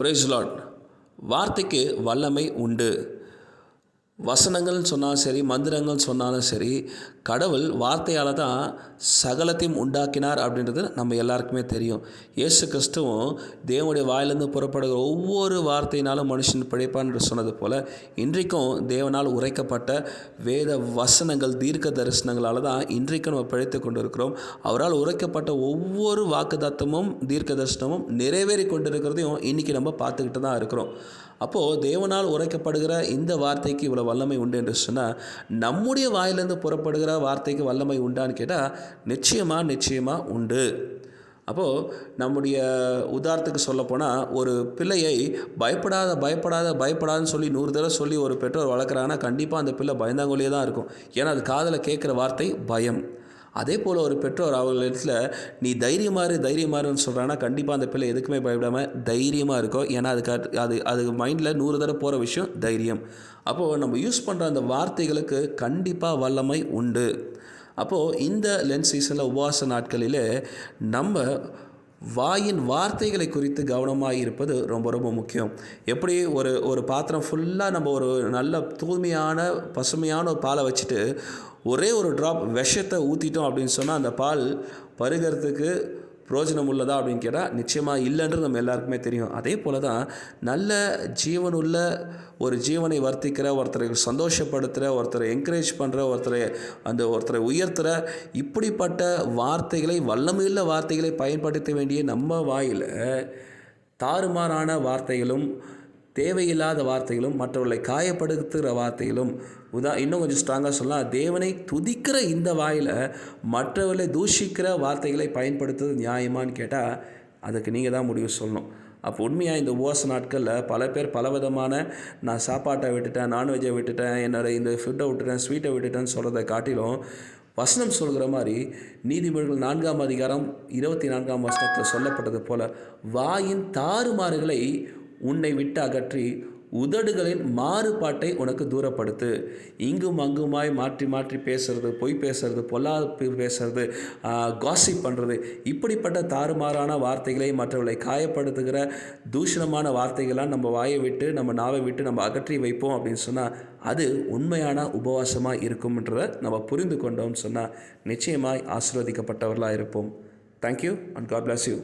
Price Lord. வார்த்தைக்கு வல்லமை உண்டு. வசனங்கள்னு சொன்னாலும் சரி, மந்திரங்கள் சொன்னாலும் சரி, கடவுள் வார்த்தையால் தான் சகலத்தையும் உண்டாக்கினார் அப்படின்றது நம்ம எல்லாருக்குமே தெரியும். இயேசு கிறிஸ்துவும் தேவனுடைய வாயிலிருந்து புறப்படுகிற ஒவ்வொரு வார்த்தையினாலும் மனுஷன் பிழைப்பான் என்று சொன்னது போல், இன்றைக்கும் தேவனால் உரைக்கப்பட்ட வேத வசனங்கள், தீர்க்க தரிசனங்களால் தான் இன்றைக்கும் நம்ம பிழைத்து கொண்டு இருக்கிறோம். அவரால் உரைக்கப்பட்ட ஒவ்வொரு வாக்குத்தத்தமும் தீர்க்க தரிசனமும் நிறைவேறி கொண்டு இருக்கிறதையும் இன்றைக்கி நம்ம பார்த்துக்கிட்டு தான் இருக்கிறோம். அப்போது தேவனால் உரைக்கப்படுகிற இந்த வார்த்தைக்கு இவ்வளோ வல்லமை உண்டு என்று சொன்னால், நம்முடைய வாயிலிருந்து புறப்படுகிற வார்த்தைக்கு வல்லமை உண்டான்னு கேட்டால் நிச்சயமாக உண்டு. அப்போது நம்முடைய உதாரணத்துக்கு சொல்லப்போனால், ஒரு பிள்ளையை பயப்படாதுன்னு சொல்லி 100 தடவை சொல்லி ஒரு பெற்றோர் வளர்க்குறாங்கன்னா கண்டிப்பாக அந்த பிள்ளை பயந்தாங்கொழியே தான் இருக்கும். ஏன்னா அது காதில் கேட்குற வார்த்தை பயம். அதே போல் ஒரு பெற்றோர் அவர்களிடத்தில் நீ தைரியமாறுன்னு சொல்கிறாங்கன்னா கண்டிப்பாக அந்த பிள்ளை எதுக்குமே பயப்படாமல் தைரியமாக இருக்கும். ஏன்னா அது மைண்டில் 100 தடவை போகிற விஷயம் தைரியம். அப்போது நம்ம யூஸ் பண்ணுற அந்த வார்த்தைகளுக்கு கண்டிப்பாக வல்லமை உண்டு. அப்போது இந்த லென்த் சீசனில் உபவாச நாட்களிலே நம்ம வாயின் வார்த்தைகளை குறித்து கவனமாக இருப்பது ரொம்ப ரொம்ப முக்கியம். எப்படி ஒரு பாத்திரம் ஃபுல்லாக நம்ம ஒரு நல்ல தூய்மையான பசுமையான ஒரு பாலை வச்சுட்டு ஒரே ஒரு ட்ராப் விஷத்தை ஊற்றிட்டோம் அப்படின்னு சொன்னால் அந்த பால் பருகிறதுக்கு பிரயோஜனம் உள்ளதா அப்படின்னு கேட்டால் நிச்சயமாக இல்லைன்றது நம்ம எல்லாருக்குமே தெரியும். அதே போல் தான் நல்ல ஜீவனுள்ள ஒரு ஜீவனை வர்த்திக்கிற, ஒருத்தரை சந்தோஷப்படுத்துகிற, ஒருத்தரை என்கரேஜ் பண்ணுற, ஒருத்தரை உயர்த்துகிற இப்படிப்பட்ட வார்த்தைகளை, வல்லமையுள்ள வார்த்தைகளை பயன்படுத்த வேண்டிய நம்ம வாயில் தாறுமாறான வார்த்தைகளும், தேவையில்லாத வார்த்தைகளும், மற்றவர்களை காயப்படுத்துகிற வார்த்தைகளும், இன்னும் கொஞ்சம் ஸ்ட்ராங்காக சொல்லலாம், தேவனை துதிக்கிற இந்த வாயில் மற்றவர்களை தூஷிக்கிற வார்த்தைகளை பயன்படுத்துவது நியாயமானு கேட்டால் அதுக்கு நீங்கள் தான் முடிவு சொல்லணும். அப்போ உண்மையாக இந்த உபவாச நாட்களில் பல பேர் பலவிதமான நான் சாப்பாட்டை விட்டுட்டேன், நான்வெஜ்ஜை விட்டுட்டேன், என்னோடய இந்த ஃபுட்டை விட்டுட்டேன், ஸ்வீட்டை விட்டுட்டேன்னு சொல்கிறத காட்டிலும் வசனம் சொல்கிற மாதிரி நீதிமொழிகள் 4ஆம் அதிகாரம் 24ஆம் வசனத்தில் சொல்லப்பட்டது போல், வாயின் தாறுமாறுகளை உன்னை விட்டு அகற்றி உதடுகளின் மாறுபாட்டை உனக்கு தூரப்படுத்து. இங்கும் அங்குமாய் மாற்றி பேசுறது, பொய் பேசுறது, பொல்லாப்பு பேசுறது, காசிப் பண்ணுறது, இப்படிப்பட்ட தாறுமாறான வார்த்தைகளை, மற்றவர்களை காயப்படுத்துகிற தூஷணமான வார்த்தைகள்லாம் நம்ம வாயை விட்டு, நம்ம நாவை விட்டு நம்ம அகற்றி வைப்போம் அப்படின்னு சொன்னால் அது உண்மையான உபவாசமாக இருக்கும்ன்றதை நம்ம புரிந்து கொண்டோம்னு சொன்னால் நிச்சயமாய் ஆசீர்வதிக்கப்பட்டவர்களாக இருப்போம். Thank you and God bless you.